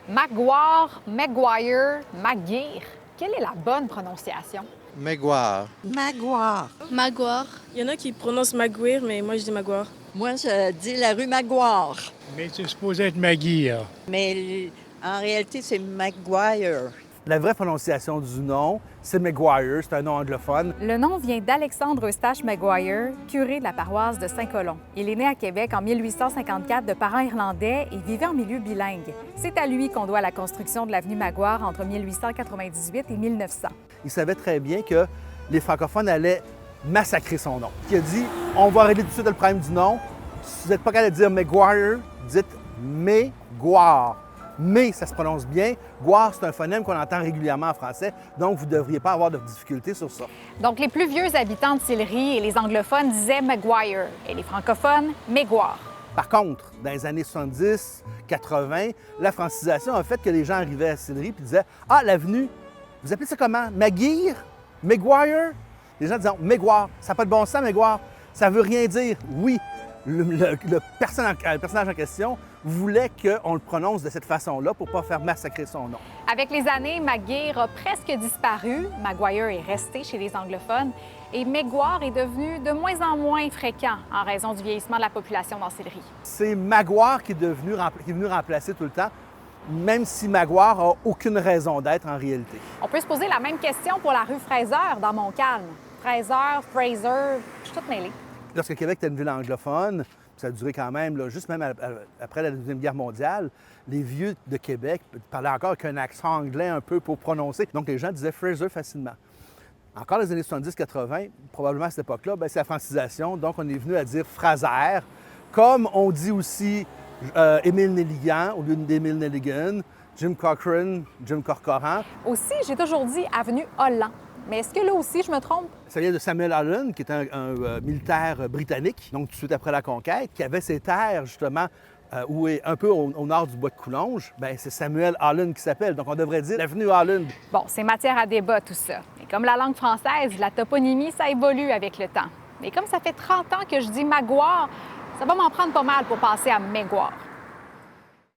Maguire, Maguire, McGuire. Quelle est la bonne prononciation? Maguire. Maguire. Maguire. Il y en a qui prononcent Maguire, mais moi je dis Maguire. Moi, je dis la rue Maguire. Mais c'est supposé être McGuire. Mais en réalité, c'est Maguire. La vraie prononciation du nom, c'est Maguire, c'est un nom anglophone. Le nom vient d'Alexandre Eustache Maguire, curé de la paroisse de Saint-Colomb. Il est né à Québec en 1854 de parents irlandais et vivait en milieu bilingue. C'est à lui qu'on doit la construction de l'avenue Maguire entre 1898 et 1900. Il savait très bien que les francophones allaient massacrer son nom. Il a dit, on va régler tout de suite le problème du nom. Si vous n'êtes pas capable de dire Maguire, dites Maguire. Mais ça se prononce bien. Guire, c'est un phonème qu'on entend régulièrement en français, donc vous ne devriez pas avoir de difficultés sur ça. Donc, les plus vieux habitants de Sillery et les anglophones disaient Maguire et les francophones Maguire. Par contre, dans les années 70, 80, la francisation a fait que les gens arrivaient à Sillery et disaient « Ah, l'avenue, vous appelez ça comment? Maguire? Maguire? » Les gens disaient « Maguire, ça n'a pas de bon sens, Maguire. Ça ne veut rien dire. » Oui, le personnage en question voulait qu'on le prononce de cette façon-là pour ne pas faire massacrer son nom. Avec les années, McGuire a presque disparu. Maguire est resté chez les anglophones et Maguire est devenu de moins en moins fréquent en raison du vieillissement de la population dans Sillery. C'est Maguire qui est venu remplacer tout le temps, même si Maguire n'a aucune raison d'être en réalité. On peut se poser la même question pour la rue Fraser dans Montcalm. Fraser, Fraser, je suis toute mêlée. Lorsque Québec était une ville anglophone, ça a duré quand même, là, juste même après la Deuxième Guerre mondiale, les vieux de Québec parlaient encore avec un accent anglais un peu pour prononcer. Donc les gens disaient Fraser facilement. Encore dans les années 70-80, probablement à cette époque-là, c'est la francisation. Donc on est venu à dire Fraser, comme on dit aussi Émile Nelligan au lieu d'Émile Nelligan, Jim Cochrane, Jim Corcoran. Aussi, j'ai toujours dit avenue Holland. Mais est-ce que là aussi, je me trompe? Ça vient de Samuel Holland, qui est un militaire britannique, donc tout de suite après la conquête, qui avait ses terres, justement, où est un peu au nord du bois de Coulonges. Bien, c'est Samuel Holland qui s'appelle, donc on devrait dire l'avenue Holland. Bon, c'est matière à débat, tout ça. Et comme la langue française, la toponymie, ça évolue avec le temps. Mais comme ça fait 30 ans que je dis Maguire, ça va m'en prendre pas mal pour passer à Maguire.